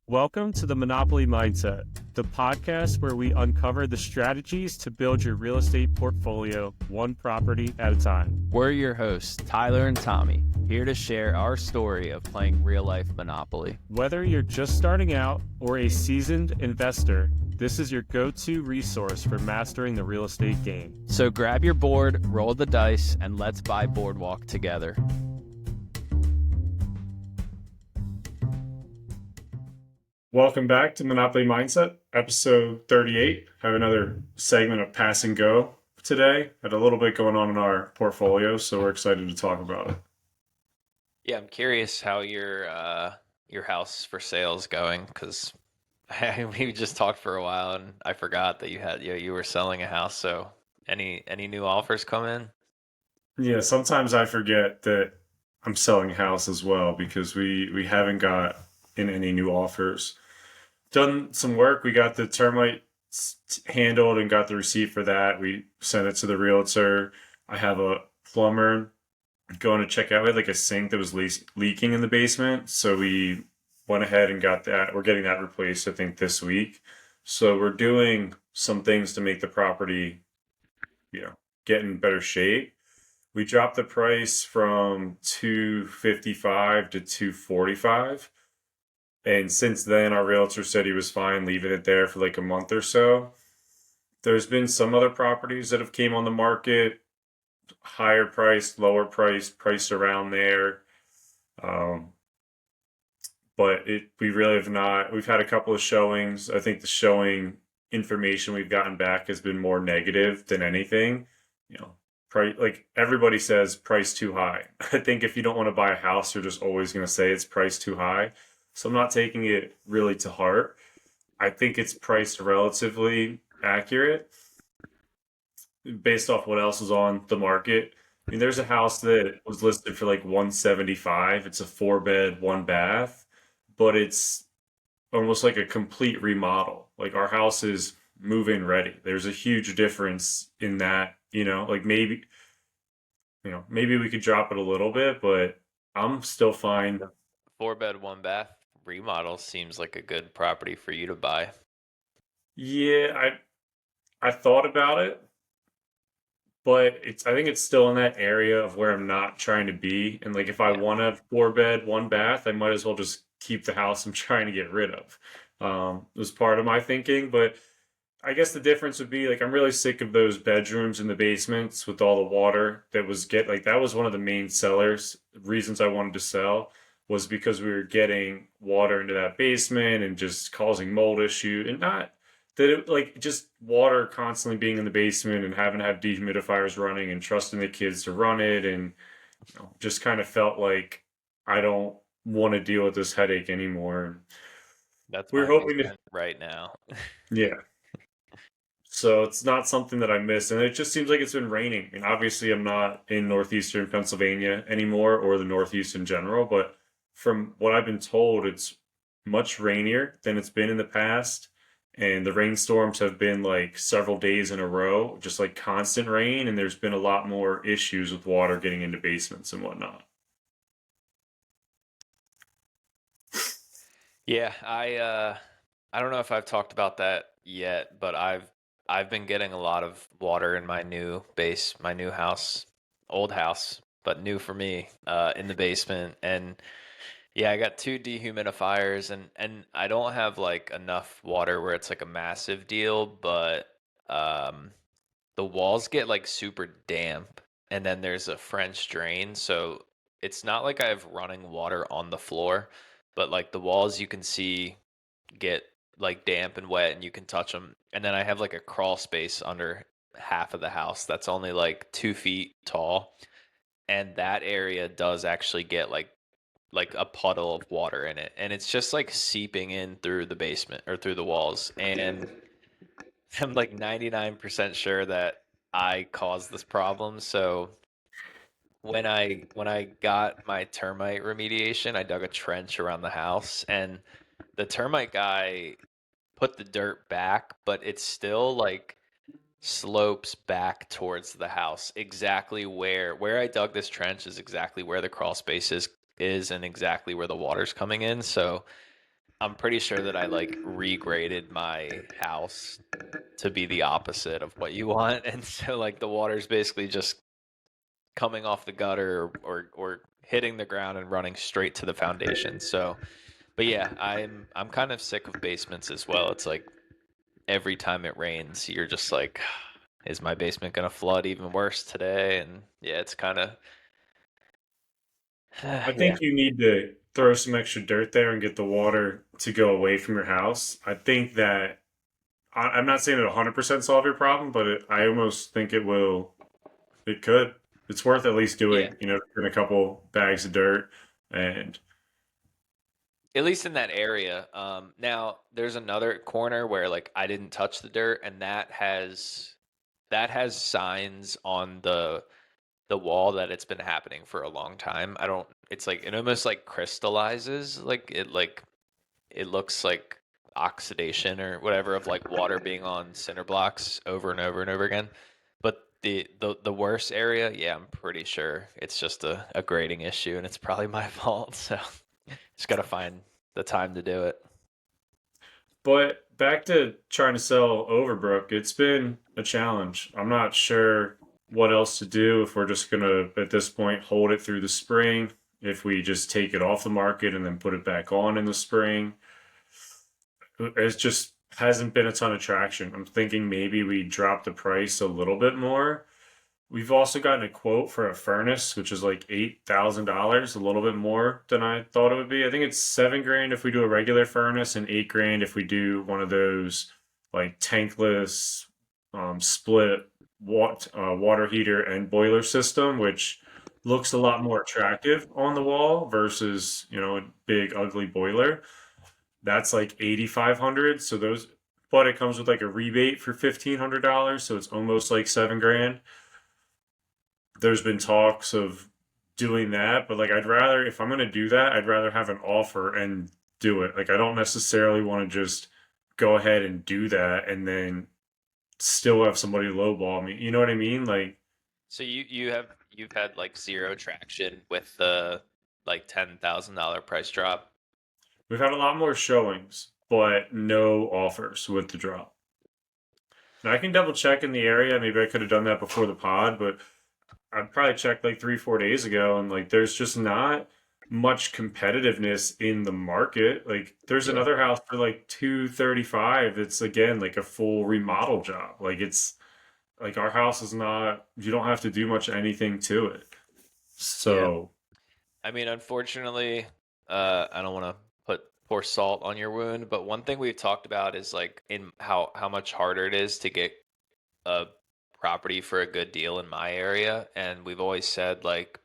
Welcome to the Monopoly Mindset, the podcast where we uncover the strategies to build your real estate portfolio one property at a time. We're your hosts, Tyler and Tommy, here to share our story of playing real-life Monopoly. Whether you're just starting out or a seasoned investor, this is your go-to resource for mastering the real estate game. So grab your board, roll the dice, and let's buy Boardwalk together. Welcome back to Monopoly Mindset, episode 38. I have another segment of Pass and Go today. Had a little bit going on in our portfolio, so we're excited to talk about it. Yeah, I'm curious how your house for sale is going because we just talked for a while and I forgot that you were selling a house. So any new offers come in? Yeah, sometimes I forget that I'm selling a house as well because we haven't got in any new offers. Done some work. We got the termite handled and got the receipt for that. We sent it to the realtor. I have a plumber going to check out. We had like a sink that was leaking in the basement, so we went ahead and got that. We're getting that replaced, I think, this week. So we're doing some things to make the property, get in better shape. We dropped the price from $255 to $245. And since then, our realtor said he was fine leaving it there for like a month or so. There's been some other properties that have came on the market, higher priced, lower priced, priced around there. But we really have not. We've had a couple of showings. I think the showing information we've gotten back has been more negative than anything. Price, like everybody says, price too high. I think if you don't want to buy a house, you're just always going to say it's priced too high. So I'm not taking it really to heart. I think it's priced relatively accurate based off what else is on the market. I mean, there's a house that was listed for like 175. It's a 4-bed, 1-bath, but it's almost like a complete remodel. Like our house is move-in ready. There's a huge difference in that, like maybe we could drop it a little bit, but I'm still fine. 4-bed, 1-bath remodel seems like a good property for you to buy. Yeah, I thought about it, but I think it's still in that area of where I'm not trying to be. And like if I want a 4-bed, 1-bath, I might as well just keep the house I'm trying to get rid of. It was part of my thinking, but I guess the difference would be like I'm really sick of those bedrooms in the basements with all the water that was one of the main reasons I wanted to sell was because we were getting water into that basement and just causing mold issue, and not that it like just water constantly being in the basement and having to have dehumidifiers running and trusting the kids to run it, and just kind of felt like I don't want to deal with this headache anymore. That's We're my hoping to, basement right now. yeah. So it's not something that I miss, and it just seems like it's been raining. And obviously, I'm not in northeastern Pennsylvania anymore, or the Northeast in general. But from what I've been told, it's much rainier than it's been in the past, and the rainstorms have been like several days in a row, just like constant rain. And there's been a lot more issues with water getting into basements and whatnot. Yeah, I don't know if I've talked about that yet, but I've been getting a lot of water in my new house, old house, but new for me, in the basement. And yeah, I got 2 dehumidifiers and I don't have like enough water where it's like a massive deal, but um the walls get like super damp and then there's a French drain, so it's not like I have running water on the floor, but like the walls you can see get like damp and wet and you can touch them. And then I have like a crawl space under half of the house that's only like 2 feet tall. And that area does actually get like a puddle of water in it. And it's just like seeping in through the basement or through the walls. And I'm like 99% sure that I caused this problem. So when I got my termite remediation, I dug a trench around the house and the termite guy put the dirt back, but it's still like slopes back towards the house. Exactly where I dug this trench is exactly where the crawl space is and exactly where the water's coming in. So I'm pretty sure that I like regraded my house to be the opposite of what you want, and so like the water's basically just coming off the gutter or hitting the ground and running straight to the foundation. So, but yeah, I'm kind of sick of basements as well. It's like every time it rains, you're just like, is my basement gonna flood even worse today? And yeah, it's kind of I yeah, think you need to throw some extra dirt there and get the water to go away from your house. I think that I'm not saying it 100% solve your problem, but I almost think it will. It could. It's worth at least yeah. doing, in a couple bags of dirt. And At least in that area. Now there's another corner where like I didn't touch the dirt, and that has signs on the wall that it's been happening for a long time. I don't. It's like it almost like crystallizes, like it looks like oxidation or whatever of like water being on cinder blocks over and over and over again. But the worst area, yeah, I'm pretty sure it's just a grading issue, and it's probably my fault. So just gotta find the time to do it. but back to trying to sell Overbrook, it's been a challenge. I'm not sure what else to do if we're just gonna at this point hold it through the spring, if we just take it off the market and then put it back on in the spring. It just hasn't been a ton of traction. I'm thinking maybe we drop the price a little bit more. We've also gotten a quote for a furnace, which is like $8,000, a little bit more than I thought it would be. I think it's 7 grand if we do a regular furnace, and 8 grand if we do one of those like tankless split water heater and boiler system, which looks a lot more attractive on the wall versus a big ugly boiler. That's like 8,500. So those, but it comes with like a rebate for $1,500, so it's almost like 7 grand. There's been talks of doing that, but like I'd rather, if I'm gonna do that, I'd rather have an offer and do it. Like I don't necessarily want to just go ahead and do that and then still have somebody lowball me. You know what I mean? Like So you've had like zero traction with the like $10,000 price drop. we've had a lot more showings, but no offers with the drop. Now I can double check in the area. Maybe I could have done that before the pod, but I probably checked like 3, 4 days ago, and like there's just not much competitiveness in the market. Like there's Yeah. another house for like 235. It's again like a full remodel job. Like it's like our house is not. You don't have to do much anything to it. Yeah. So I mean, unfortunately, I don't want to pour salt on your wound, but one thing we've talked about is like in how much harder it is to get a property for a good deal in my area, and we've always said like,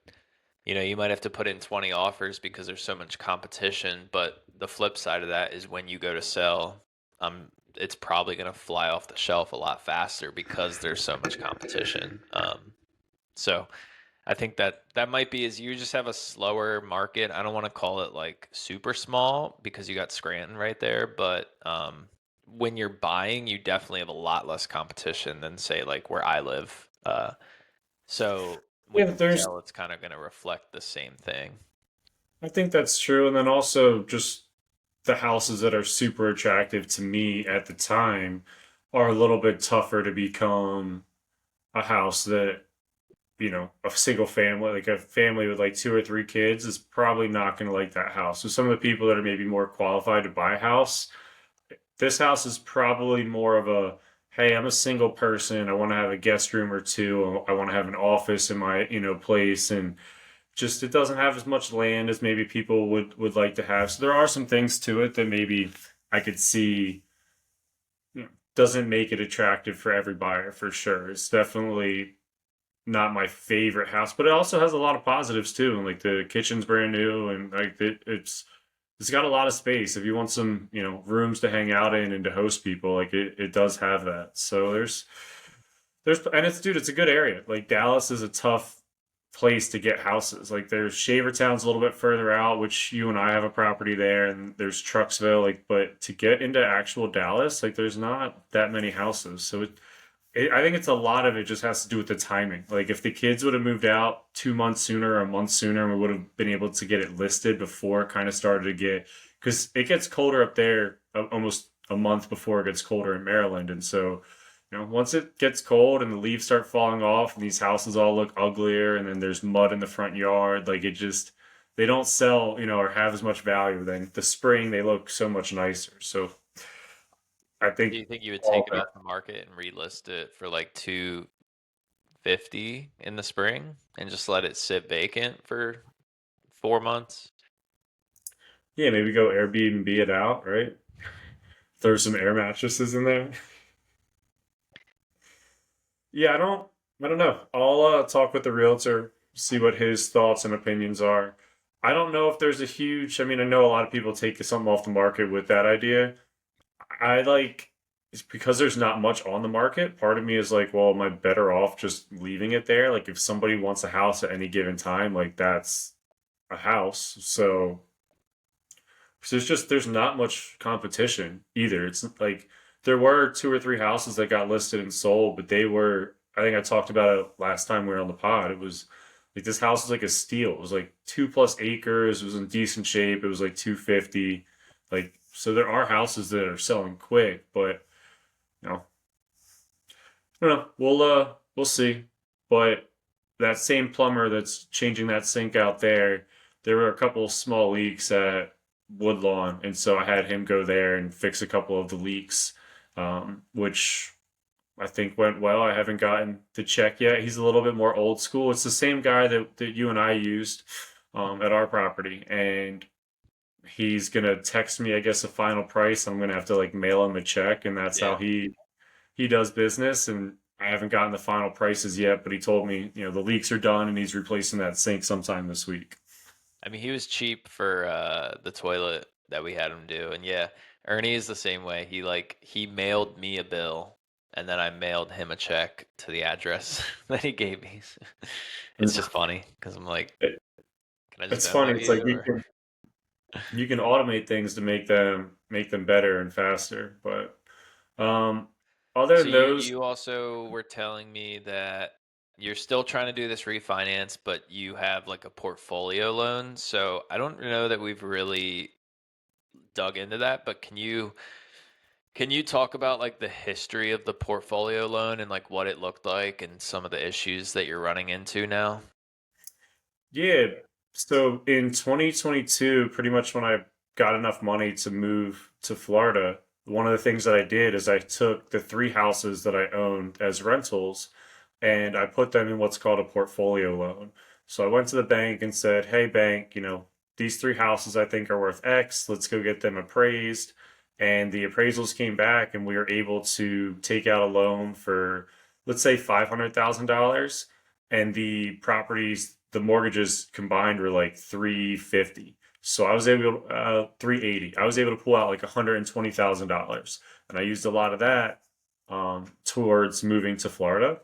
you might have to put in 20 offers because there's so much competition, but the flip side of that is when you go to sell, it's probably going to fly off the shelf a lot faster because there's so much competition. So I think that might be is you just have a slower market. I don't want to call it like super small because you got Scranton right there, but when you're buying, you definitely have a lot less competition than say like where I live. So when yeah, you there's. sell, it's kind of going to reflect the same thing. I think that's true, and then also just the houses that are super attractive to me at the time are a little bit tougher to become a house that a single family, like a family with like 2 or 3 kids, is probably not going to like that house. So some of the people that are maybe more qualified to buy a house, this house is probably more of a, hey, I'm a single person. I want to have a guest room or two. I want to have an office in my, place. And just it doesn't have as much land as maybe people would like to have. So there are some things to it that maybe I could see doesn't make it attractive for every buyer for sure. It's definitely not my favorite house, but it also has a lot of positives too. And like the kitchen's brand new, and like it's got a lot of space. If you want some, rooms to hang out in and to host people, like it does have that. So there's and it's dude, it's a good area. Like Dallas is a tough place to get houses. Like there's Shavertown's a little bit further out, which you and I have a property there, and there's Trucksville. Like, but to get into actual Dallas, like there's not that many houses. So I think it's a lot of it just has to do with the timing. Like if the kids would have moved out 2 months sooner or a month sooner, we would have been able to get it listed before it kind of started to get because it gets colder up there almost a month before it gets colder in Maryland. And so, once it gets cold and the leaves start falling off and these houses all look uglier and then there's mud in the front yard, like it just, they don't sell, or have as much value. Then the spring, they look so much nicer. So I Do think you think you would all take it that. off the market and relist it for like 250 in the spring and just let it sit vacant for 4 months? Yeah, maybe go Airbnb it out, right? Throw some air mattresses in there. Yeah, I don't know. I'll talk with the realtor, see what his thoughts and opinions are. I don't know if there's a huge, I mean, I know a lot of people take something off the market with that idea. I like, it's because there's not much on the market. Part of me is like, well, am I better off just leaving it there? Like, if somebody wants a house at any given time, like that's a house. So there's not much competition either. It's like there were two or three houses that got listed and sold, but they were, I think I talked about it last time we were on the pod. It was like this house was like a steal. It was like 2+ acres. It was in decent shape. It was like 250. Like so there are houses that are selling quick, but you know, I don't know. We'll see. But that same plumber that's changing that sink out there, there were a couple small leaks at Woodlawn, and so I had him go there and fix a couple of the leaks, which I think went well. I haven't gotten the check yet. He's a little bit more old school. It's the same guy that you and I used at our property, and he's gonna text me, I guess, a final price. I'm gonna have to like mail him a check, and that's how Yeah. he does business. And I haven't gotten the final prices yet, but he told me, the leaks are done and he's replacing that sink sometime this week. I mean, he was cheap for the toilet that we had him do. And yeah, Ernie is the same way. He mailed me a bill and then I mailed him a check to the address that he gave me. It's just funny because I'm like, It, can I just it's funny. Venmo It's like you or you can automate things to make them better and faster. But um, other So than you those, you also were telling me that you're still trying to do this refinance, but you have like a portfolio loan. So I don't know that we've really dug into that, but can you talk about like the history of the portfolio loan and like what it looked like and some of the issues that you're running into now? yeah. So in 2022, pretty much when I got enough money to move to Florida, one of the things that I did is I took the three houses that I owned as rentals and I put them in what's called a portfolio loan. So I went to the bank and said, "Hey, bank, these three houses I think are worth X. Let's go get them appraised." And the appraisals came back, and we were able to take out a loan for, let's say, $500,000, and the mortgages combined were like 350. So I was able 380. I was able to pull out like $120,000, and I used a lot of that towards moving to Florida.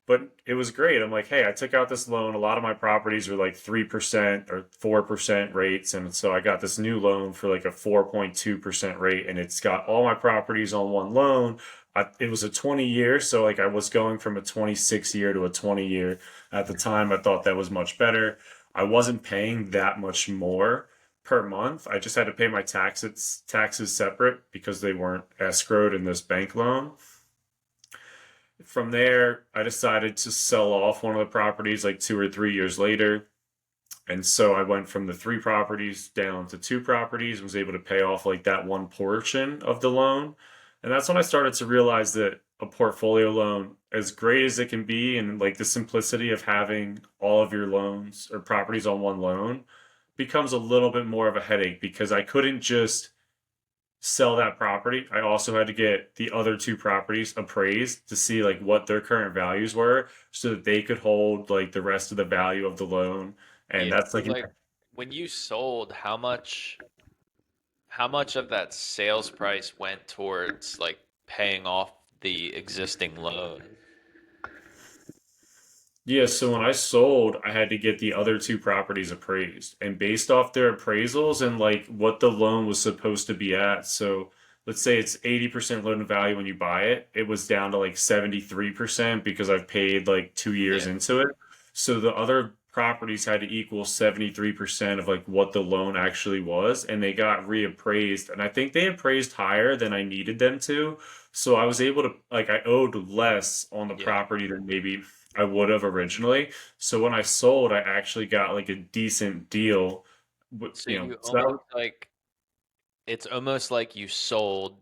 But it was great. I'm like, hey, I took out this loan. A lot of my properties were like 3% or 4% rates. And so I got this new loan for like a 4.2% rate. And it's got all my properties on one loan. It was a 20 year. So like I was going from a 26 year to a 20 year. At the time, I thought that was much better. I wasn't paying that much more per month. I just had to pay my taxes separate because they weren't escrowed in this bank loan. From there, I decided to sell off one of the properties like 2 or 3 years later. And so I went from the three properties down to two properties, was able to pay off like that one portion of the loan. And that's when I started to realize that a portfolio loan, as great as it can be, and like the simplicity of having all of your loans or properties on one loan, becomes a little bit more of a headache because I couldn't just sell that property. I also had to get the other two properties appraised to see like what their current values were so that they could hold like the rest of the value of the loan. And Yeah, that's like like when you sold, how much of that sales price went towards like paying off the existing loan? yeah, so when I sold, I had to get the other two properties appraised. And based off their appraisals and like what the loan was supposed to be at. So let's say it's 80% loan to value when you buy it. It was down to like 73% because I've paid like 2 years Yeah. into it. So the other properties had to equal 73% of like what the loan actually was, and they got reappraised. And I think they appraised higher than I needed them to. So I was able to, like, I owed less on the Yeah. property than maybe I would have originally. So when I sold, I actually got like a decent deal. So you So that almost was like it's almost like you sold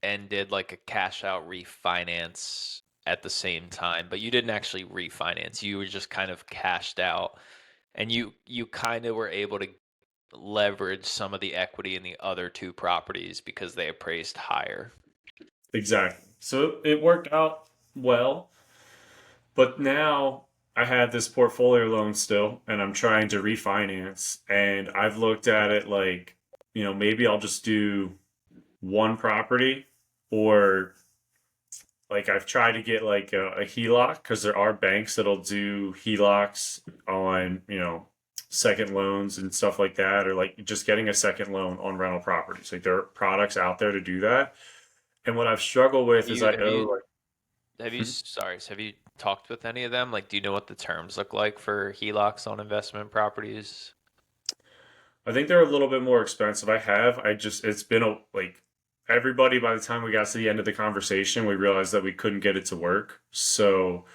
and did like a cash out refinance at the same time, but you didn't actually refinance. You were just kind of cashed out and you kind of were able to leverage some of the equity in the other two properties because they appraised higher. exactly. So it worked out well. But now I have this portfolio loan still, and I'm trying to refinance. And I've looked at it like, maybe I'll just do one property, or like I've tried to get like a HELOC because there are banks that'll do HELOCs on, second loans and stuff like that, or like just getting a second loan on rental properties. Like there are products out there to do that. And what I've struggled with is You I owe have you like, sorry, have you talked with any of them? Like, do you know what the terms look like for HELOCs on investment properties? I think they're a little bit more expensive. It's been like everybody by the time we got to the end of the conversation, we realized that we couldn't get it to work. So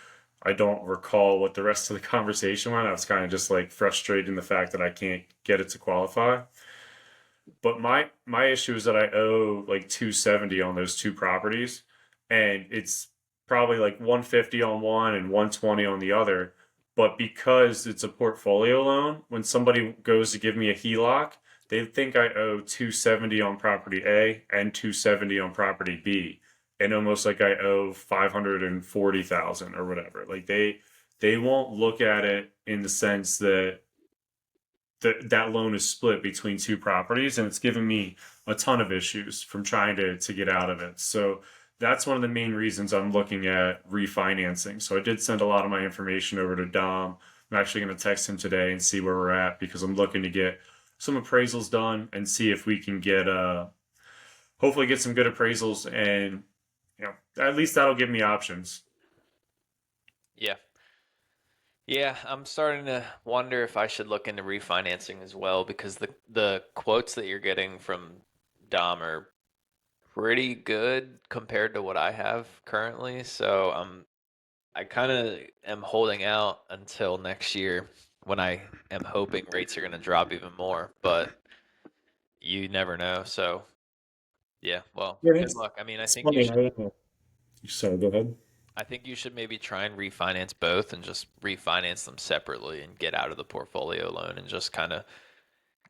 I don't recall what the rest of the conversation went. I was kind of just like frustrated in the fact that I can't get it to qualify. But my issue is that I owe like 270 on those two properties, and it's probably like 150 on one and 120 on the other. But because it's a portfolio loan, when somebody goes to give me a HELOC, they think I owe 270 on property A and 270 on property B, and almost like I owe 540,000 or whatever. Like they won't look at it in the sense that that loan is split between two properties, and it's given me a ton of issues from trying to get out of it. So that's one of the main reasons I'm looking at refinancing. So I did send a lot of my information over to Dom. I'm actually going to text him today and see where we're at because I'm looking to get some appraisals done and see if we can get hopefully get some good appraisals, and at least that'll give me options. Yeah. Yeah, I'm starting to wonder if I should look into refinancing as well because the quotes that you're getting from Dom are pretty good compared to what I have currently. So I kind of am holding out until next year when I am hoping rates are going to drop even more, but you never know. So, yeah, well, Yeah, good luck. I mean, it's funny. Sorry, go ahead. I think you should maybe try and refinance both and just refinance them separately and get out of the portfolio loan and just kind of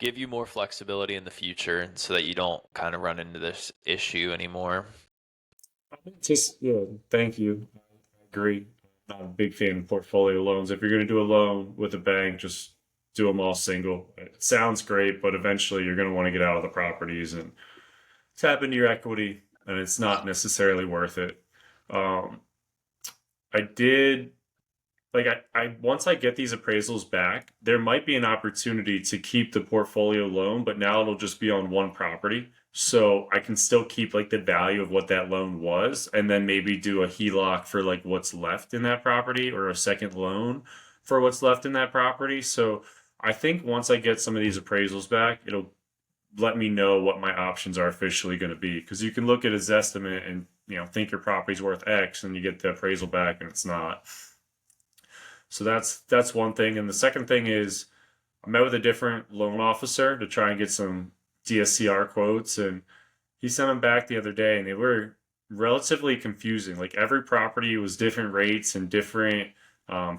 give you more flexibility in the future and so that you don't kind of run into this issue anymore. Just yeah, thank you. I agree. Not a big fan of portfolio loans. If you're going to do a loan with a bank, just do them all single. It sounds great, but eventually you're going to want to get out of the properties and tap into your equity, and it's not necessarily worth it. Um, I did like I once I get these appraisals back, there might be an opportunity to keep the portfolio loan, but now it'll just be on one property. So I can still keep like the value of what that loan was, and then maybe do a HELOC for like what's left in that property, or a second loan for what's left in that property. So I think once I get some of these appraisals back, it'll let me know what my options are officially going to be. Because you can look at a Zestimate and think your property's worth X, and you get the appraisal back and it's not. So that's one thing. And the second thing is I met with a different loan officer to try and get some DSCR quotes, and he sent them back the other day, and they were relatively confusing. Like every property was different rates and different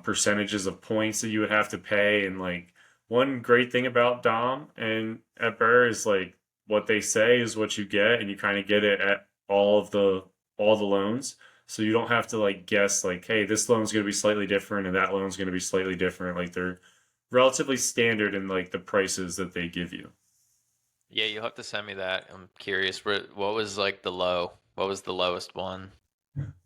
percentages of points that you would have to pay. And like one great thing about Dom and at Burr is like what they say is what you get, and you kind of get it at all the loans. So you don't have to like guess like, hey, this loan's going to be slightly different and that loan's going to be slightly different. Like they're relatively standard in like the prices that they give you. Yeah, you'll have to send me that. I'm curious. What was like the low? What was the lowest one?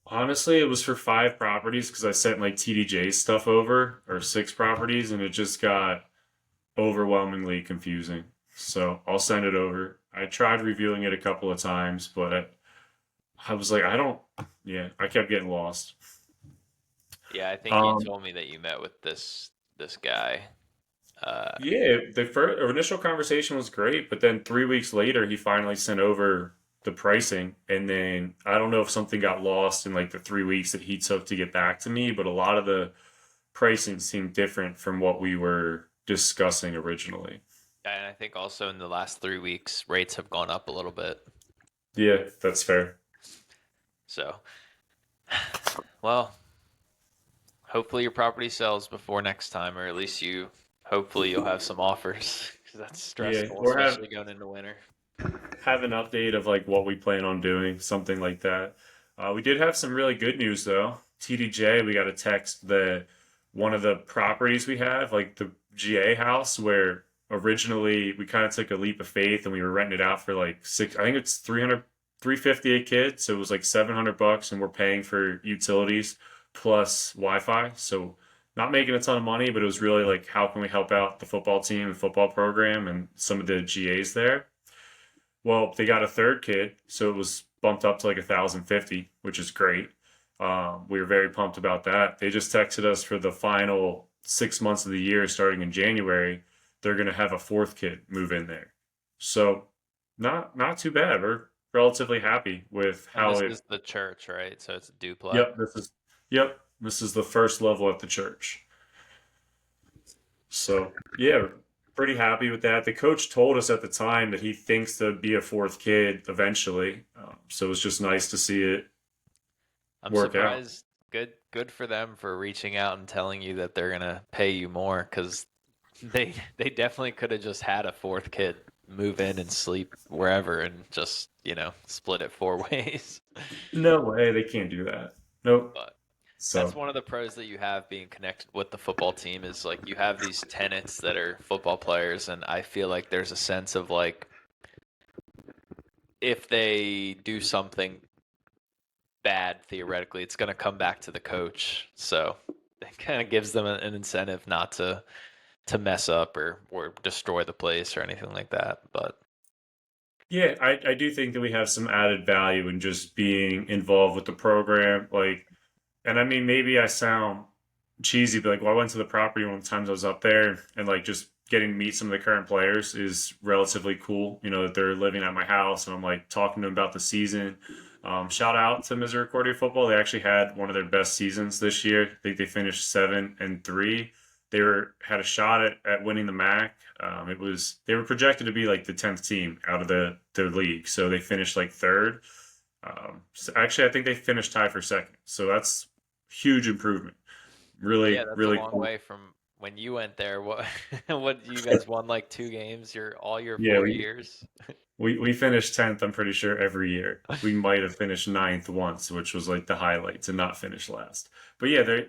Honestly, it was for 5 properties because I sent like TDJ stuff over, or 6 properties, and it just got overwhelmingly confusing. So I'll send it over. I tried reviewing it a couple of times, but I was like, yeah, I kept getting lost. Yeah, I think you Um, told me that you met with this this guy. Uh, Yeah, the first initial conversation was great, but then 3 weeks later, he finally sent over the pricing, and then I don't know if something got lost in like the 3 weeks that he took to get back to me, but a lot of the pricing seemed different from what we were discussing originally. and I think also in the last 3 weeks, rates have gone up a little bit. Yeah, that's fair. So, well, hopefully your property sells before next time, or at least hopefully you'll have some offers, because that's Yeah, stressful, or especially going into winter. have an update of like what we plan on doing, something like that. We did have some really good news though. TDJ, we got a text that one of the properties we have, like the GA house, where originally we kind of took a leap of faith and we were renting it out for like six, I think it's 300, 350 a kid. So it was like $700 and we're paying for utilities plus Wi-Fi. So not making a ton of money, but it was really like, how can we help out the football team, the football program, and some of the GAs there? Well, they got a third kid, so it was bumped up to like 1,050, which is great. We were very pumped about that. They just texted us for the final 6 months of the year, starting in January. They're going to have a fourth kid move in there, so not too bad. We're relatively happy with And how this it. is the church, right? So it's a duplex. Yep, this is the first level at the church. So yeah, pretty happy with that. The coach told us at the time that he thinks there'd be a fourth kid eventually. So it was just nice to see it I'm work out. surprised. Good for them for reaching out and telling you that they're gonna pay you more, because they definitely could have just had a fourth kid move in and sleep wherever and just, split it 4 ways. No way, they can't do that. Nope. But that's So one of the pros that you have being connected with the football team, is like you have these tenants that are football players, and I feel like there's a sense of like, if they do something bad, theoretically, it's going to come back to the coach. So it kind of gives them an incentive not to mess up or destroy the place or anything like that. But yeah, I do think that we have some added value in just being involved with the program. Like, and I mean, maybe I sound cheesy, but like, well, I went to the property one of the times I was up there, and like just getting to meet some of the current players is relatively cool. You know, that they're living at my house, and I'm like talking to them about the season. Shout out to Misericordia Football. They actually had one of their best seasons this year. I think they finished 7-3. Had a shot at winning the MAC. They were projected to be like the 10th team out of the league, so they finished like third. So actually, I think they finished tied for second. So that's huge improvement. yeah, Really, that's a really long cool. way from when you went there. What what you guys won, like 2 games all your Yeah, 4 years? we finished 10th, I'm pretty sure, every year. We might have finished ninth once, which was like the highlight to not finish last. But yeah,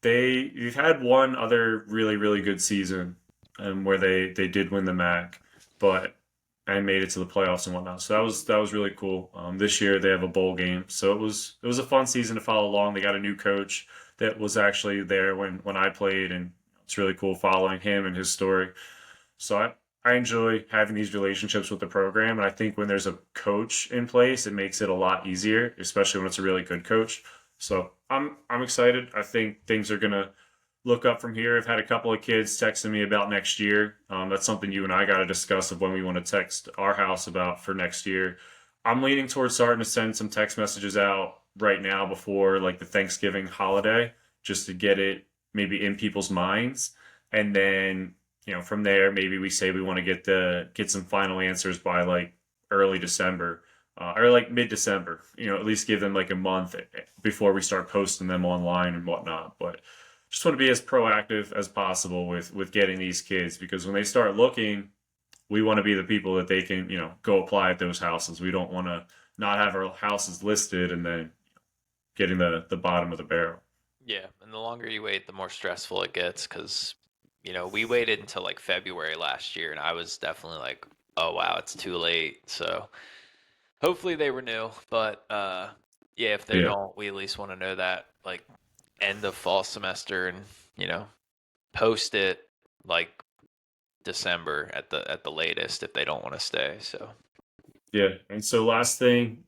you've had one other really, really good season where they did win the MAC, but and made it to the playoffs and whatnot. So that was really cool. This year they have a bowl game, so it was a fun season to follow along. They got a new coach that was actually there when I played, and it's really cool following him and his story. So I enjoy having these relationships with the program, and I think when there's a coach in place, it makes it a lot easier, especially when it's a really good coach. So I'm excited. I think things are gonna look up from here. I've had a couple of kids texting me about next year. That's something you and I got to discuss of when we want to text our house about for next year. I'm leaning towards starting to send some text messages out right now before like the Thanksgiving holiday, just to get it maybe in people's minds, and then from there maybe we say we want to get some final answers by like early December. Or like mid-December, at least give them like a month before we start posting them online and whatnot. But just want to be as proactive as possible with getting these kids, because when they start looking, we want to be the people that they can go apply at those houses. We don't want to not have our houses listed and then getting the bottom of the barrel. Yeah, and the longer you wait, the more stressful it gets, because we waited until like February last year, and I was definitely like, oh wow, it's too late. So hopefully they renew, but yeah, if they Yeah, don't, we at least want to know that like end of fall semester, and you know post it like December at the latest if they don't want to stay. So yeah. And so last thing,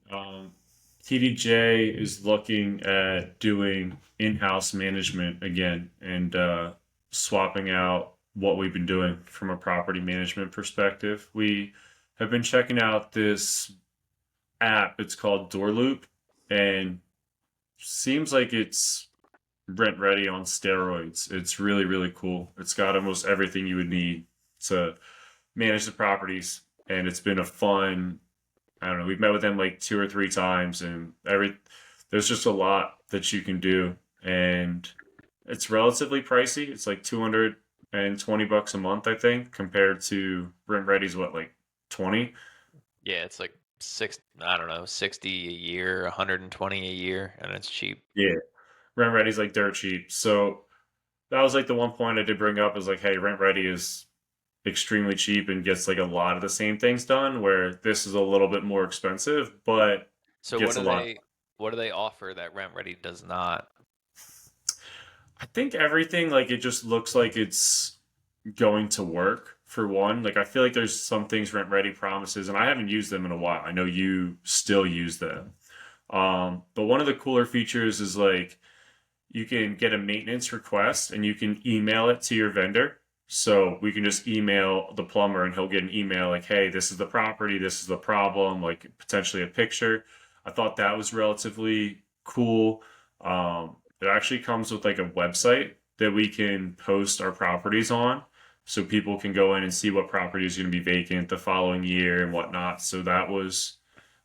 TDJ is looking at doing in-house management again, and swapping out what we've been doing from a property management perspective. We have been checking out this app. It's called Door Loop, and seems like it's rent ready on steroids. It's really, really cool. It's got almost everything you would need to manage the properties, and it's been a fun. I don't know. We've met with them like two or three times, and there's just a lot that you can do, and it's relatively pricey. It's like $220 a month, I think, compared to Rent Ready's what, like 20. Yeah, it's like I don't know, 60 a year, 120 a year, and it's cheap. Yeah, Rent Ready's like dirt cheap. So that was like the one point I did bring up is like, hey, Rent Ready is extremely cheap and gets like a lot of the same things done, where this is a little bit more expensive, but So gets a lot. what do they offer that Rent Ready does not? I think everything like it just looks like it's going to work for one. Like I feel like there's some things Rent Ready promises, and I haven't used them in a while. I know you still use them. But one of the cooler features is like you can get a maintenance request and you can email it to your vendor. So we can just email the plumber and he'll get an email like, hey, this is the property, this is the problem, like potentially a picture. I thought that was relatively cool. It actually comes with like a website that we can post our properties on. So people can go in and see what property is going to be vacant the following year and whatnot. So that was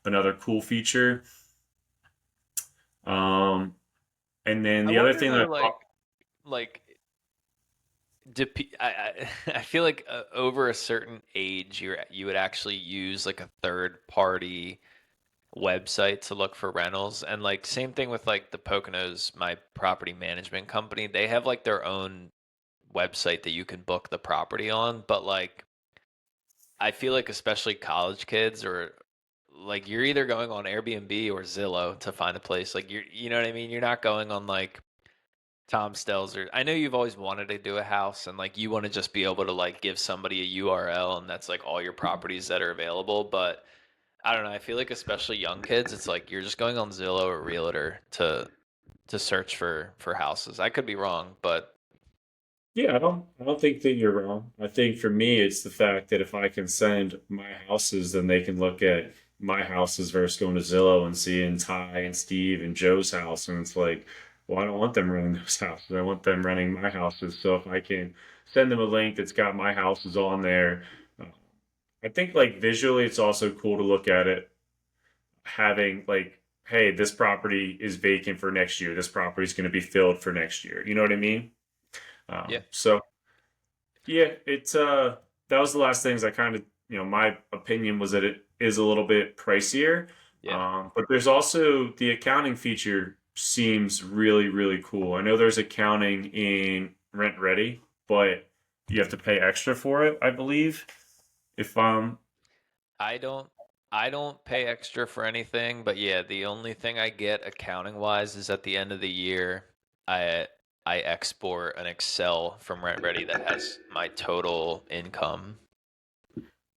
another cool feature. Um, and then I the other wonder thing that though, I thought, like I feel like over a certain age, you would actually use like a third party website to look for rentals, and like same thing with like the Poconos, my property management company. They have like their own website that you can book the property on, but like I feel like especially college kids or like you're either going on Airbnb or Zillow to find a place. Like you know what I mean? You're not going on like Tom Stelzer. I know you've always wanted to do a house and like you want to just be able to like give somebody a URL and that's like all your properties that are available, but I don't know, I feel like especially young kids, it's like you're just going on Zillow or Realtor to search for houses. I could be wrong, but yeah, I don't think that you're wrong. I think for me, it's the fact that if I can send my houses, then they can look at my houses versus going to Zillow and seeing Ty and Steve and Joe's house, and it's like, well, I don't want them renting those houses. I want them renting my houses. So if I can send them a link that's got my houses on there, uh, I think like visually, it's also cool to look at it having like, hey, this property is vacant for next year. This property is going to be filled for next year. You know what I mean? yeah, So yeah, it's that was the last things I kind of my opinion was that it is a little bit pricier. yeah. But there's also the accounting feature seems really, really cool. I know there's accounting in Rent Ready, but you have to pay extra for it, I believe. If I don't I don't pay extra for anything, but yeah, the only thing I get accounting wise is at the end of the year, I I export an Excel from Rent Ready that has my total income.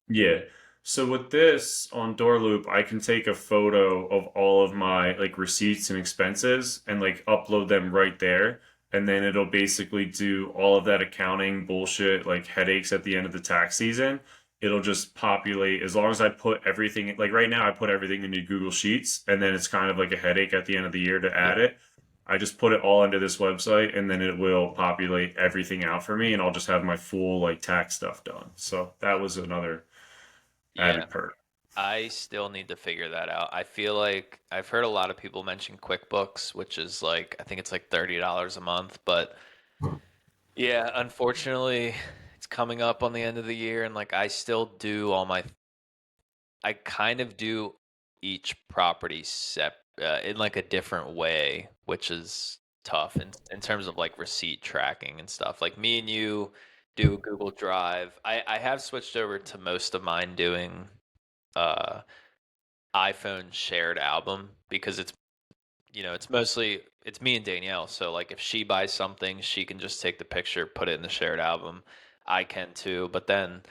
Yeah. So with this on Door Loop, I can take a photo of all of my like receipts and expenses and like upload them right there. And then it'll basically do all of that accounting bullshit, like headaches at the end of the tax season. It'll just populate as long as I put everything like right now I put everything into Google Sheets and then it's kind of like a headache at the end of the year to Yeah. add it. I just put it all into this website and then it will populate everything out for me and I'll just have my full like tax stuff done. So that was another Yeah. added perk. I still need to figure that out. I feel like I've heard a lot of people mention QuickBooks, which is like I think it's like $30 a month, but yeah, unfortunately, it's coming up on the end of the year and like I still do all my I kind of do each property in like a different way, which is tough in terms of like receipt tracking and stuff. Like me and you do Google Drive. I have switched over to most of mine doing uh iPhone shared album because it's mostly it's me and Danielle. So like if she buys something, she can just take the picture, put it in the shared album. I can too, but then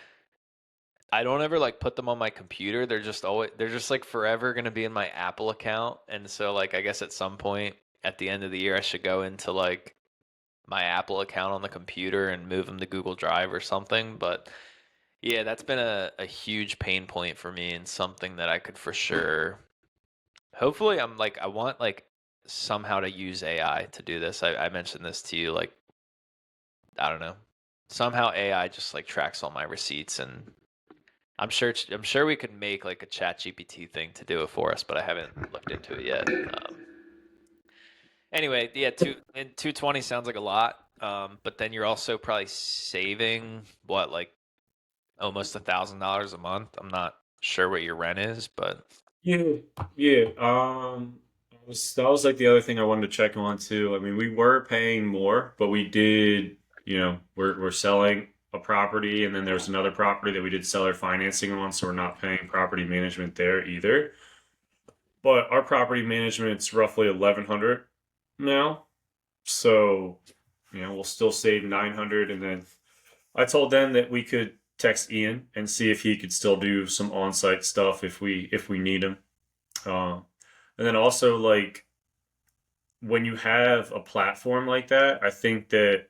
I don't ever like put them on my computer. They're just like forever going to be in my Apple account. And so like I guess at some point at the end of the year I should go into like my Apple account on the computer and move them to Google Drive or something. But yeah, that's been a huge pain point for me and something that I could for sure. Hopefully, I want like somehow to use AI to do this. I mentioned this to you, like, I don't know. Somehow AI just like tracks all my receipts, and I'm sure we could make like a Chat GPT thing to do it for us, but I haven't looked into it yet. Anyway, yeah, 220 sounds like a lot. But then you're also probably saving what, like almost $1,000 a month. I'm not sure what your rent is, but Yeah, yeah. That was like the other thing I wanted to check on too. I mean, we were paying more, but we did, we're selling a property, and then there's another property that we did seller financing on, so we're not paying property management there either. But our property management's roughly 1,100 now, so we'll still save 900, and then I told them that we could text Ian and see if he could still do some on-site stuff if we need him. Uh, and then also, like, when you have a platform like that, I think that,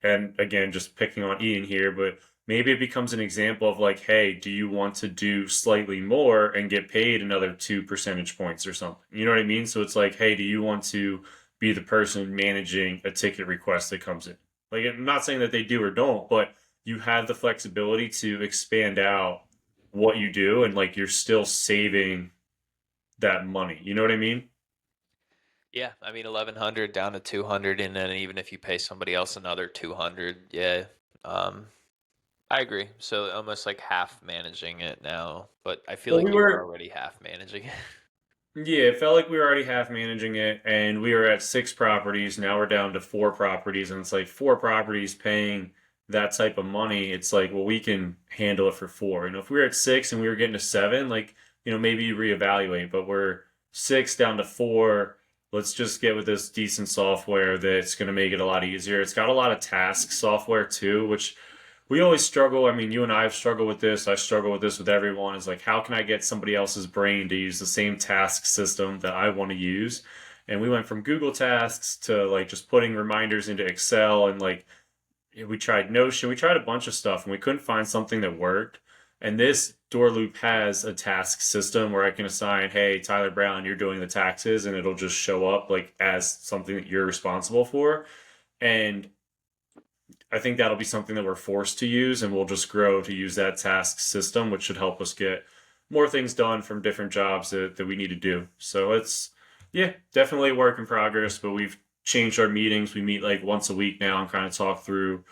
and again, just picking on Ian here, but maybe it becomes an example of like, hey, do you want to do slightly more and get paid another 2 percentage points or something? You know what I mean? So it's like, hey, do you want to be the person managing a ticket request that comes in? Like, I'm not saying that they do or don't, but you have the flexibility to expand out what you do, and like you're still saving that money. You know what I mean? yeah, I mean 1,100 down to 200, and then even if you pay somebody else another 200, yeah. Um, I agree. So almost like half managing it now, but I feel Well, like we you were were already half managing it. Yeah, it felt like we were already half managing it, and we were at 6 properties. Now we're down to 4 properties, and it's like 4 properties paying that type of money. It's like, well, we can handle it for four. If we were at six and we were getting to seven, like, maybe you reevaluate, but we're six down to four. Let's just get with this decent software that's going to make it a lot easier. It's got a lot of task software too, which we always struggle. I mean, you and I have struggled with this. I struggle with this with everyone. Is like, how can I get somebody else's brain to use the same task system that I want to use? And we went from Google Tasks to like just putting reminders into Excel, and like we tried Notion. We tried a bunch of stuff, and we couldn't find something that worked. And this door loop has a task system where I can assign, hey, Tyler Brown, you're doing the taxes, and it'll just show up like as something that you're responsible for. And I think that'll be something that we're forced to use, and we'll just grow to use that task system, which should help us get more things done from different jobs that we need to do. So it's, yeah, definitely a work in progress, but we've changed our meetings. We meet like once a week now and kind of talk through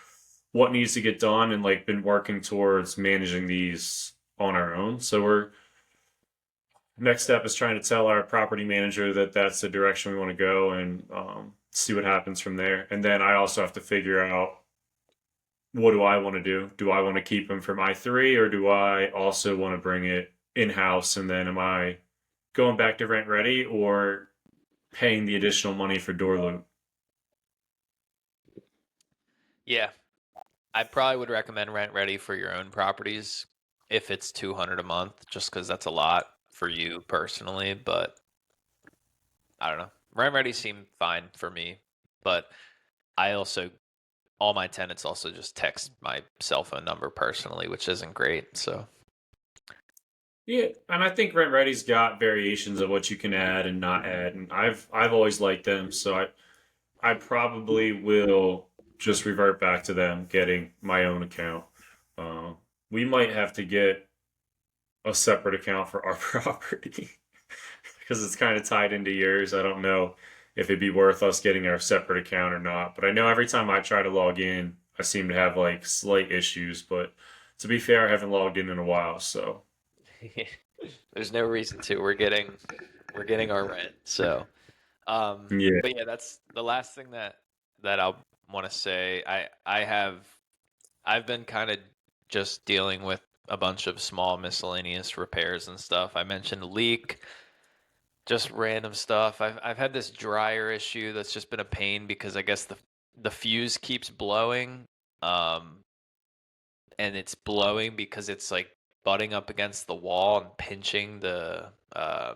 what needs to get done, and like been working towards managing these on our own. So we're next step is trying to tell our property manager that that's the direction we want to go, and see what happens from there. And then I also have to figure out, what do I want to do? Do I want to keep him for my three, or do I also want to bring it in house? And then am I going back to rent ready or paying the additional money for door loop? Yeah, I probably would recommend Rent Ready for your own properties if it's 200 a month, just because that's a lot for you personally. But I don't know. Rent Ready seemed fine for me, but I also all my tenants also just text my cell phone number personally, which isn't great. So Yeah, and I think rent ready's got variations of what you can add and not add, and I've always liked them, so I probably will just revert back to them getting my own account. Uh, we might have to get a separate account for our property because it's kind of tied into yours. I don't know if it'd be worth us getting our separate account or not, but I know every time I try to log in, I seem to have like slight issues. But to be fair, I haven't logged in a while, so there's no reason to. We're getting our rent. So yeah. but yeah, that's the last thing that I'll want to say. I've been kind of just dealing with a bunch of small miscellaneous repairs and stuff. I mentioned a leak, just random stuff. I've had this dryer issue that's just been a pain because I guess the fuse keeps blowing. Um, and it's blowing because it's like butting up against the wall and pinching the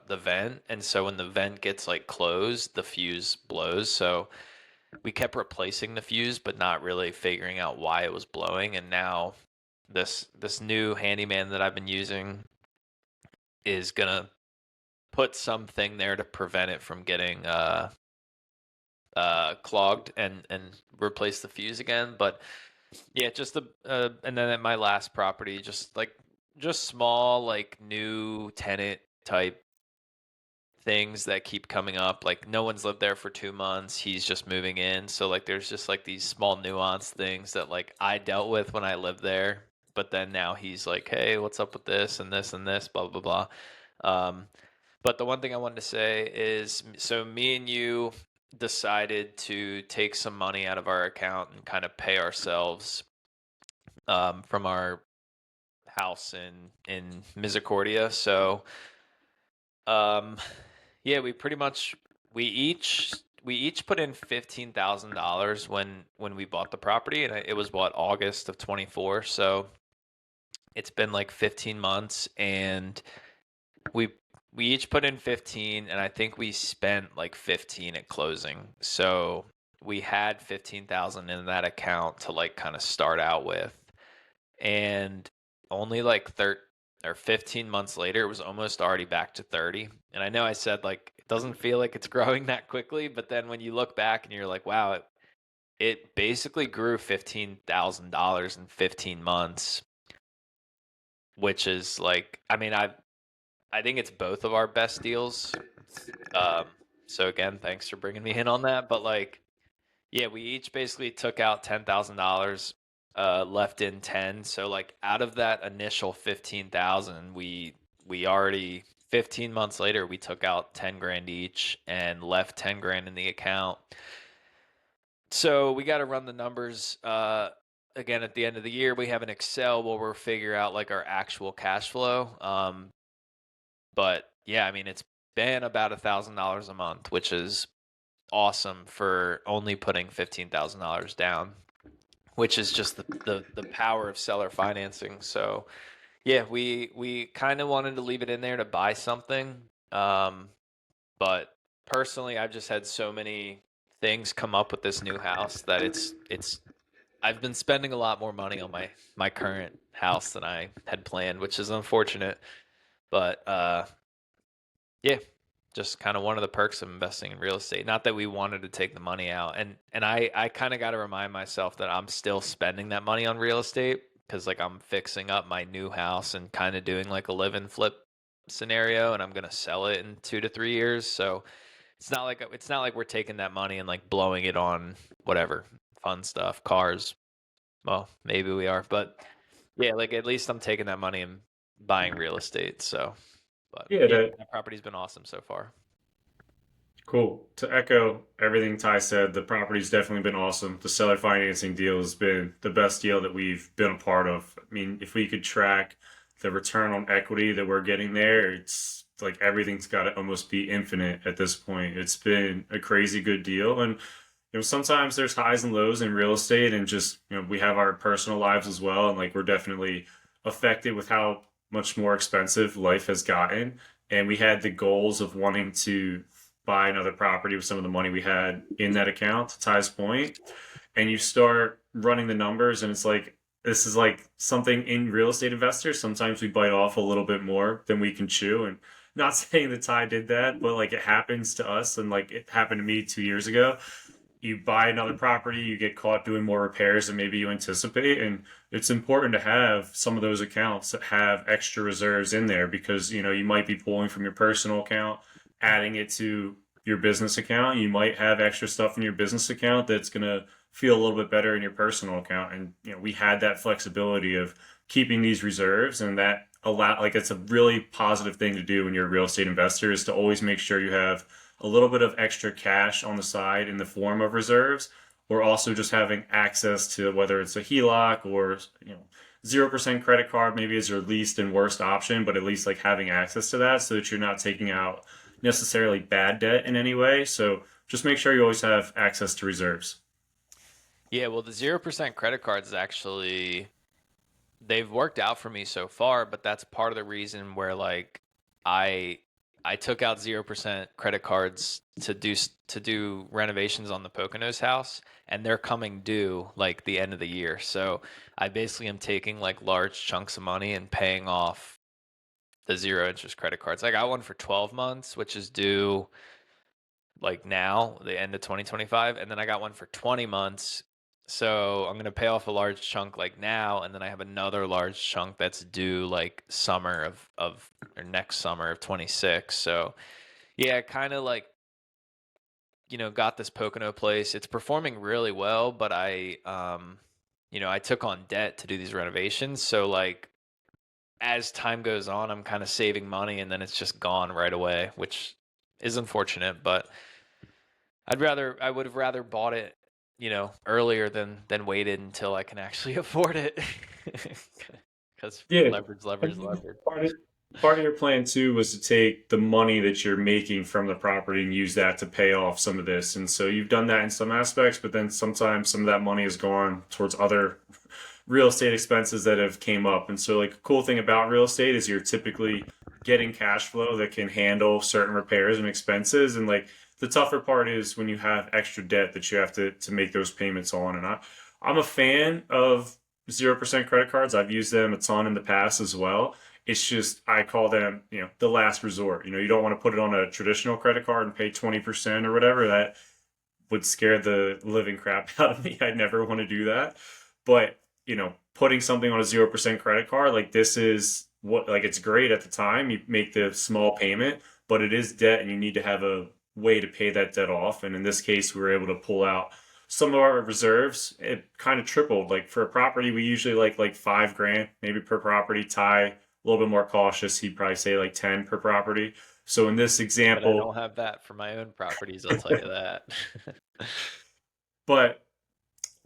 vent. And so when the vent gets like closed, the fuse blows. So we kept replacing the fuse, but not really figuring out why it was blowing. And now this new handyman that I've been using is gonna put something there to prevent it from getting clogged and replace the fuse again. But yeah, just the and then at my last property, just small like new tenant type things that keep coming up. Like no one's lived there for 2 months. He's just moving in. So like there's just like these small nuanced things that like I dealt with when I lived there. But then now he's like, hey, what's up with this and this and this, blah blah blah. Um, but the one thing I wanted to say is, so me and you decided to take some money out of our account and kind of pay ourselves from our house in Misericordia. So um, yeah, we each put in $15,000 when we bought the property, and it was what, August of 24. So it's been like 15 months, and we we each put in 15, and I think we spent like 15 at closing. So we had 15,000 in that account to like kind of start out with, and only like 13 or 15 months later, it was almost already back to 30. And I know I said like it doesn't feel like it's growing that quickly, but then when you look back and you're like, wow, it basically grew $15,000 in 15 months, which is like, I mean, I think it's both of our best deals. Um, so again, thanks for bringing me in on that. But like, yeah, we each basically took out $10,000, left in 10. So like out of that initial 15,000, we already 15 months later we took out 10 grand each and left 10 grand in the account. So we got to run the numbers again at the end of the year. We have an Excel where we'll figure out like our actual cash flow. But yeah, I mean it's been about $1,000 a month, which is awesome for only putting $15,000 down, which is just the power of seller financing. So yeah, we kind of wanted to leave it in there to buy something, but personally, I've just had so many things come up with this new house that it's I've been spending a lot more money on my current house than I had planned, which is unfortunate. But yeah, just kind of one of the perks of investing in real estate. Not that we wanted to take the money out, and I kind of got to remind myself that I'm still spending that money on real estate because like I'm fixing up my new house and kind of doing like a live and flip scenario, and I'm gonna sell it in 2 to 3 years. So it's not like we're taking that money and like blowing it on whatever fun stuff, cars. Well, maybe we are, but yeah, like at least I'm taking that money and buying real estate. So, but Yeah, yeah, that that property's been awesome so far. cool. To echo everything Ty said, the property's definitely been awesome. The seller financing deal has been the best deal that we've been a part of. I mean, if we could track the return on equity that we're getting there, it's like everything's got to almost be infinite at this point. It's been a crazy good deal. And sometimes there's highs and lows in real estate, and just we have our personal lives as well, and like we're definitely affected with how much more expensive life has gotten. And we had the goals of wanting to buy another property with some of the money we had in that account, to Ty's point. And you start running the numbers, and it's like this is like something in real estate investors. Sometimes we bite off a little bit more than we can chew. And not saying that Ty did that, but like it happens to us, and like it happened to me 2 years ago. You buy another property, you get caught doing more repairs than maybe you anticipate. And it's important to have some of those accounts that have extra reserves in there, because you might be pulling from your personal account, adding it to your business account. You might have extra stuff in your business account that's going to feel a little bit better in your personal account. And we had that flexibility of keeping these reserves, and that allow like it's a really positive thing to do when you're a real estate investor, is to always make sure you have a little bit of extra cash on the side in the form of reserves, or also just having access to, whether it's a HELOC or 0% credit card maybe is your least and worst option, but at least like having access to that so that you're not taking out necessarily bad debt in any way. So just make sure you always have access to reserves. Yeah, well, the 0% credit cards actually they've worked out for me so far, but that's part of the reason where like I I took out 0% credit cards to do renovations on the Poconos house, and they're coming due like the end of the year. So I basically am taking like large chunks of money and paying off the zero interest credit cards. I got one for 12 months, which is due like now, the end of 2025, and then I got one for 20 months. So I'm gonna pay off a large chunk like now, and then I have another large chunk that's due like summer of or next summer of 26. So yeah, kind of like got this Pocono place. It's performing really well, but I took on debt to do these renovations. So like as time goes on, I'm kind of saving money, and then it's just gone right away, which is unfortunate, but I would have rather bought it, earlier than waited until I can actually afford it. Because Yeah. leverage, I leverage, mean, leverage. part of your plan too was to take the money that you're making from the property and use that to pay off some of this. And so you've done that in some aspects, but then sometimes some of that money has gone towards other real estate expenses that have came up. And so like a cool thing about real estate is you're typically getting cash flow that can handle certain repairs and expenses. And like the tougher part is when you have extra debt that you have to make those payments on. And I'm a fan of 0% credit cards. I've used them a ton in the past as well. It's just I call them, the last resort. You don't want to put it on a traditional credit card and pay 20% or whatever. That would scare the living crap out of me. I'd never want to do that. But, putting something on a 0% credit card, like this is what, like it's great at the time. You make the small payment, but it is debt and you need to have a way to pay that debt off. And in this case, we were able to pull out some of our reserves. It kind of tripled. Like for a property, we usually like 5 grand maybe per property. Ty, a little bit more cautious. He'd probably say like 10 per property. So in this But I example, don't have that for my own properties, I'll tell you that. but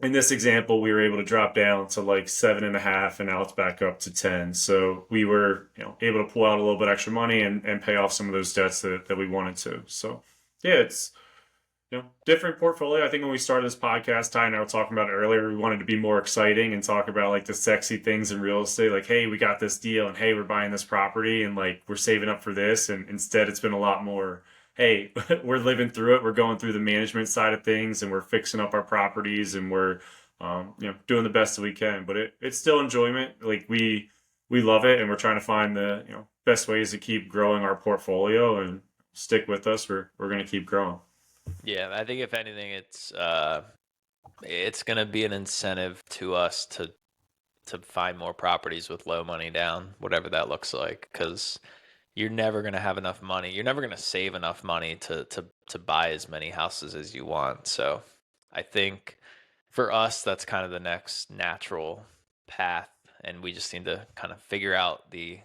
in this example, we were able to drop down to like 7.5, and now it's back up to 10. So we were, able to pull out a little bit extra money and pay off some of those debts that we wanted to. So yeah, it's different portfolio. I think when we started this podcast, Ty and I were talking about it earlier. We wanted to be more exciting and talk about like the sexy things in real estate. Like, hey, we got this deal, and hey, we're buying this property, and like we're saving up for this. And instead, it's been a lot more. Hey, we're living through it. We're going through the management side of things, and we're fixing up our properties, and we're, doing the best that we can. But it's still enjoyment. Like we love it, and we're trying to find the best ways to keep growing our portfolio and stick with us. We're going to keep growing. Yeah, I think if anything, it's gonna be an incentive to us to find more properties with low money down, whatever that looks like, because you're never gonna have enough money. You're never gonna save enough money to buy as many houses as you want. So I think for us, that's kind of the next natural path, and we just need to kind of figure out the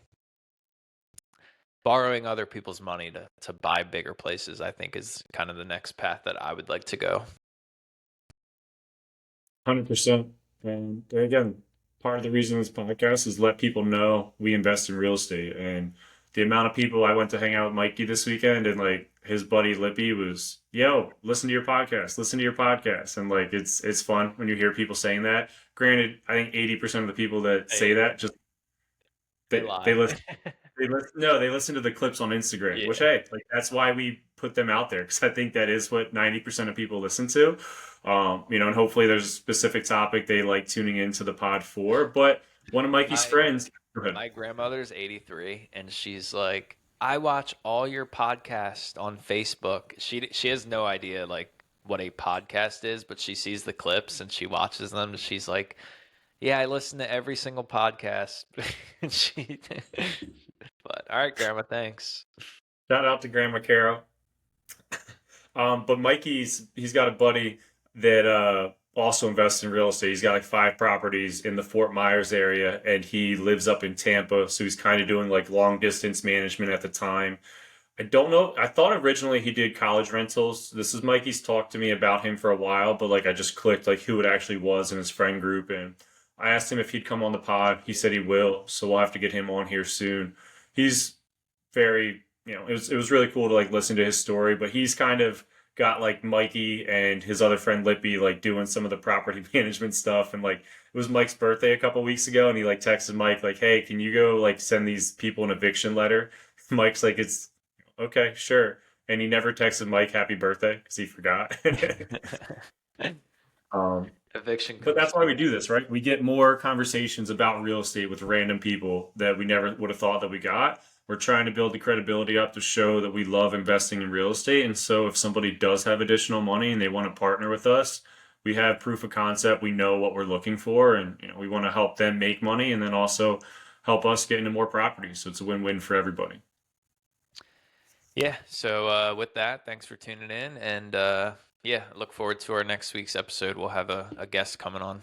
borrowing other people's money to buy bigger places. I think is kind of the next path that I would like to go. 100%. And again, part of the reason this podcast is let people know we invest in real estate. And the amount of people I went to hang out with Mikey this weekend, and like his buddy Lippy was, yo, listen to your podcast, listen to your podcast. And like it's fun when you hear people saying that. Granted, I think 80% of the people that say They that just they they lie. listen. No, they listen to the clips on Instagram, which Yeah. hey, like that's why we put them out there, because I think that is what 90% of people listen to. And hopefully there's a specific topic they like tuning into the pod for. But one of Mikey's My friends, go ahead. my grandmother's 83, and she's like, I watch all your podcasts on Facebook. She has no idea like what a podcast is, but she sees the clips and she watches them. And she's like, yeah, I listen to every single podcast. And she, but all right, Grandma, thanks. Shout out to Grandma Carol. But he's got a buddy that also invests in real estate. He's got like 5 properties in the Fort Myers area, and he lives up in Tampa. So he's kind of doing like long distance management at the time. I don't know. I thought originally he did college rentals. This is Mikey's talked to me about him for a while, but like I just clicked like who it actually was in his friend group, and I asked him if he'd come on the pod. He said he will, so we'll have to get him on here soon. He's very, it was really cool to like listen to his story, but he's kind of got like Mikey and his other friend Lippy like doing some of the property management stuff, and like it was Mike's birthday a couple weeks ago, and he like texted Mike like, "Hey, can you go like send these people an eviction letter?" Mike's like, "It's okay, sure. And he never texted Mike happy birthday because he forgot. um, Eviction but comes that's why we soon. do this, right? We get more conversations about real estate with random people that we never would have thought that we got. We're trying to build the credibility up to show that we love investing in real estate. And so if somebody does have additional money and they want to partner with us, we have proof of concept. We know what we're looking for, and we want to help them make money and then also help us get into more properties. So it's a win-win for everybody. Yeah. So with that, thanks for tuning in, and yeah, look forward to our next week's episode. We'll have a guest coming on.